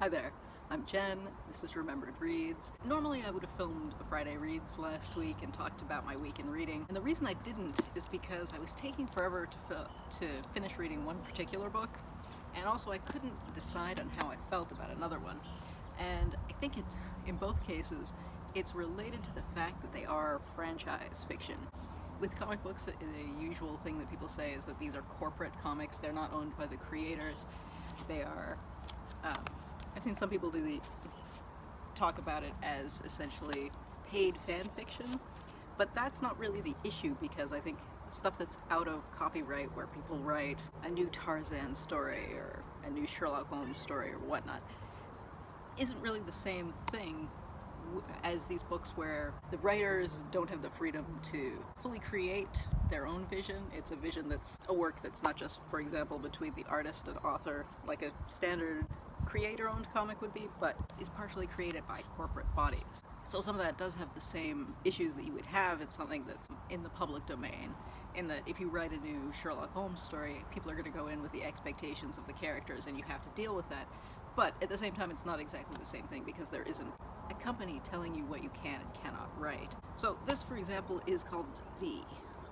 Hi there, I'm Jen, this is Remembered Reads. Normally I would have filmed a Friday Reads last week and talked about my week in reading, and the reason I didn't is because I was taking forever to finish reading one particular book, and also I couldn't decide on how I felt about another one. And I think in both cases, it's related to the fact that they are franchise fiction. With comic books, the usual thing that people say is that these are corporate comics. They're not owned by the creators. They are, I've seen some people talk about it as essentially paid fan fiction, but that's not really the issue, because I think stuff that's out of copyright, where people write a new Tarzan story or a new Sherlock Holmes story or whatnot, isn't really the same thing as these books where the writers don't have the freedom to fully create their own vision. It's a vision that's a work that's not just, for example, between the artist and author, like a standard creator-owned comic would be, but is partially created by corporate bodies. So some of that does have the same issues that you would have in something that's in the public domain, in that if you write a new Sherlock Holmes story, people are going to go in with the expectations of the characters and you have to deal with that. But at the same time, it's not exactly the same thing, because there isn't a company telling you what you can and cannot write. So this, for example, is called The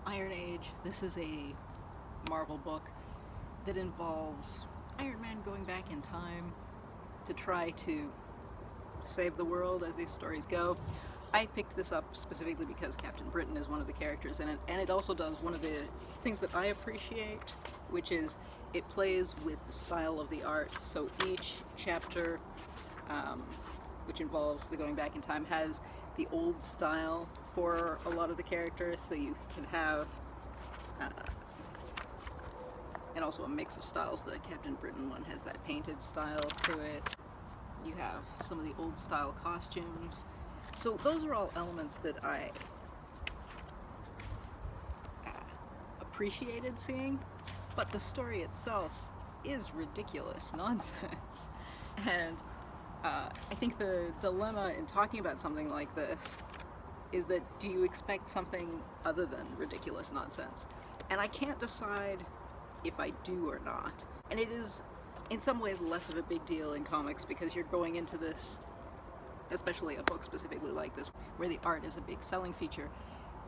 Iron Age. This is a Marvel book that involves Iron Man going back in time to try to save the world as these stories go. I picked this up specifically because Captain Britain is one of the characters in it, and it also does one of the things that I appreciate, which is it plays with the style of the art. So each chapter, which involves the going back in time, has the old style for a lot of the characters, so you can have and also a mix of styles. The Captain Britain one has that painted style to it. You have some of the old style costumes. So those are all elements that I appreciated seeing, but the story itself is ridiculous nonsense. And I think the dilemma in talking about something like this is that, do you expect something other than ridiculous nonsense? And I can't decide if I do or not. And it is in some ways less of a big deal in comics, because you're going into this, especially a book specifically like this, where the art is a big selling feature,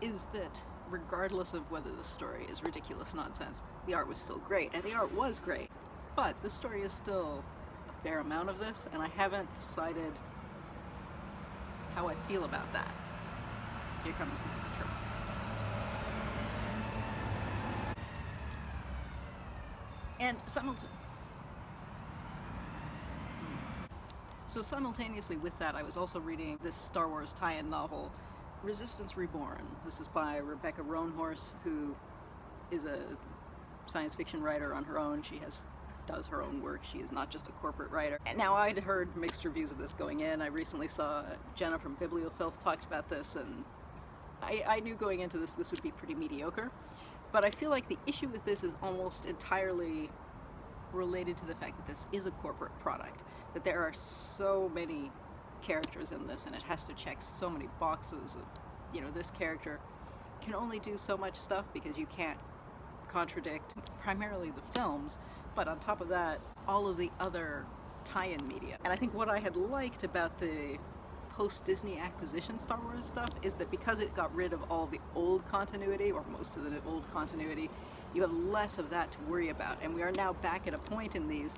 is that regardless of whether the story is ridiculous nonsense, the art was still great, and the art was great. But the story is still a fair amount of this, and I haven't decided how I feel about that. Here comes the trip. And simultaneously with that, I was also reading this Star Wars tie-in novel, Resistance Reborn. This is by Rebecca Roanhorse, who is a science fiction writer on her own. She does her own work. She is not just a corporate writer. And now, I'd heard mixed reviews of this going in. I recently saw Jenna from Bibliofilth talked about this, and I knew going into this would be pretty mediocre. But I feel like the issue with this is almost entirely related to the fact that this is a corporate product, that there are so many characters in this, and it has to check so many boxes of, this character can only do so much stuff because you can't contradict primarily the films, but on top of that, all of the other tie-in media. And I think what I had liked about the post-Disney acquisition Star Wars stuff is that because it got rid of all the old continuity, or most of the old continuity, you have less of that to worry about. And we are now back at a point in these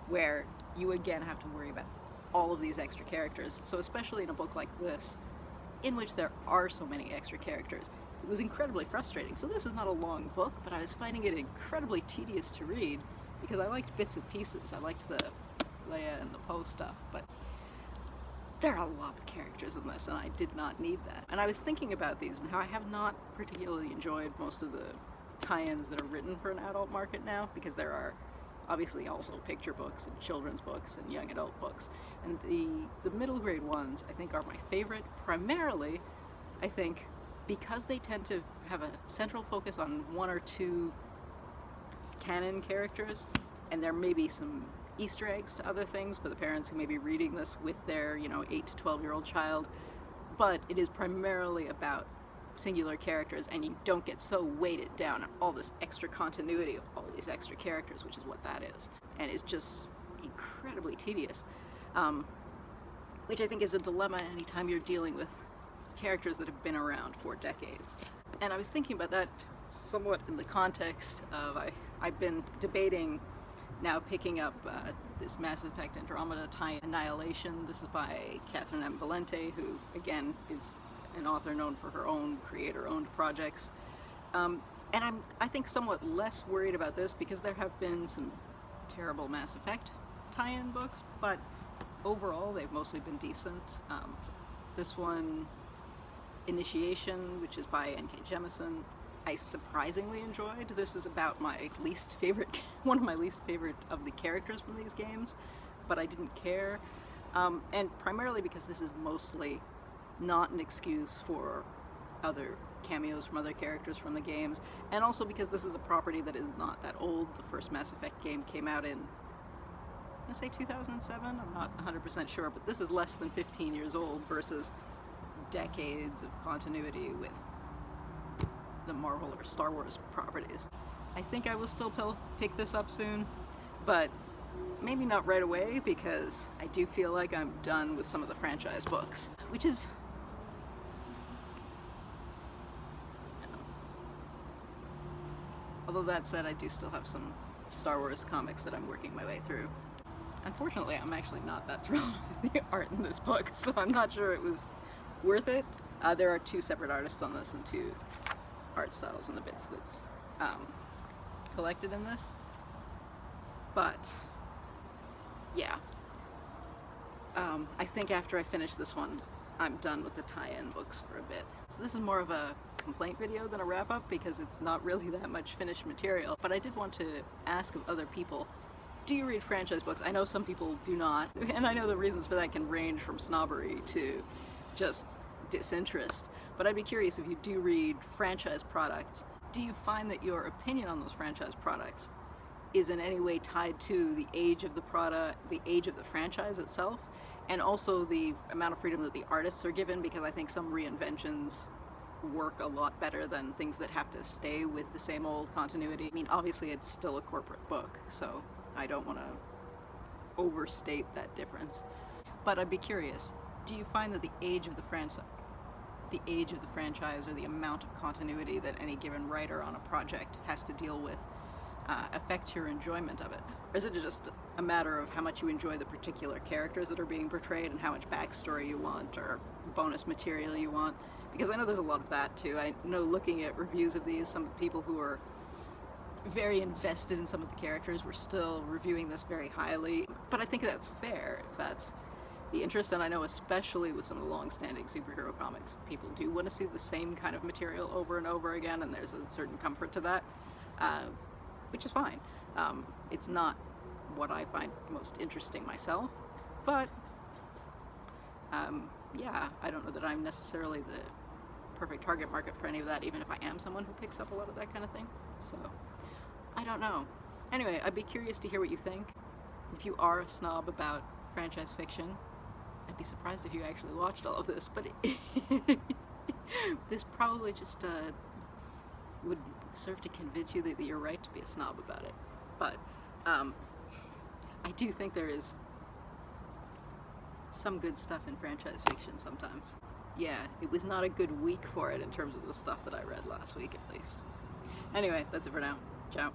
where you again have to worry about all of these extra characters. So especially in a book like this, in which there are so many extra characters, it was incredibly frustrating. So this is not a long book, but I was finding it incredibly tedious to read, because I liked bits and pieces. I liked the Leia and the Poe stuff, but there are a lot of characters in this, and I did not need that. And I was thinking about these and how I have not particularly enjoyed most of the tie-ins that are written for an adult market now, because there are obviously also picture books and children's books and young adult books. And the middle grade ones, I think, are my favorite, primarily, I think, because they tend to have a central focus on one or two canon characters, and there may be some Easter eggs to other things for the parents who may be reading this with their, 8 to 12-year-old child, but it is primarily about singular characters, and you don't get so weighted down on all this extra continuity of all these extra characters, which is what that is, and it's just incredibly tedious. which I think is a dilemma anytime you're dealing with characters that have been around for decades. And I was thinking about that somewhat in the context of I've been debating now picking up this Mass Effect Andromeda tie Annihilation. This is by Catherynne Valente, who again is an author known for her own creator-owned projects. And I think somewhat less worried about this because there have been some terrible Mass Effect tie-in books, but overall they've mostly been decent. This one, Initiation, which is by Jemisin, I surprisingly enjoyed. This is about my least favorite, one of my least favorite of the characters from these games, but I didn't care. And primarily because this is mostly not an excuse for other cameos from other characters from the games, and also because this is a property that is not that old. The first Mass Effect game came out in, I say 2007, I'm not 100% sure, but this is less than 15 years old versus decades of continuity with the Marvel or Star Wars properties. I think I will still pick this up soon, but maybe not right away because I do feel like I'm done with some of the franchise books, which is although that said, I do still have some Star Wars comics that I'm working my way through. Unfortunately, I'm actually not that thrilled with the art in this book, so I'm not sure it was worth it. There are two separate artists on this and two art styles and the bits that's collected in this. But yeah, I think after I finish this one, I'm done with the tie-in books for a bit. So this is more of a complaint video than a wrap-up because it's not really that much finished material. But I did want to ask of other people, do you read franchise books? I know some people do not, and I know the reasons for that can range from snobbery to just disinterest. But I'd be curious, if you do read franchise products, do you find that your opinion on those franchise products is in any way tied to the age of the product, the age of the franchise itself, and also the amount of freedom that the artists are given? Because I think some reinventions work a lot better than things that have to stay with the same old continuity. I mean, obviously it's still a corporate book, so I don't want to overstate that difference. But I'd be curious, do you find that the age of the franchise or the amount of continuity that any given writer on a project has to deal with affects your enjoyment of it? Or is it just a matter of how much you enjoy the particular characters that are being portrayed and how much backstory you want or bonus material you want? Because I know there's a lot of that too. I know, looking at reviews of these, some people who are very invested in some of the characters were still reviewing this very highly. But I think that's fair if that's the interest, and I know especially with some of the long-standing superhero comics, people do want to see the same kind of material over and over again, and there's a certain comfort to that, which is fine. It's not what I find most interesting myself, but yeah, I don't know that I'm necessarily the perfect target market for any of that, even if I am someone who picks up a lot of that kind of thing. So, I don't know. Anyway, I'd be curious to hear what you think. If you are a snob about franchise fiction, I'd be surprised if you actually watched all of this, but this probably just would serve to convince you that you're right to be a snob about it. But I do think there is some good stuff in franchise fiction sometimes. Yeah, it was not a good week for it in terms of the stuff that I read last week, at least. Anyway, that's it for now. Ciao.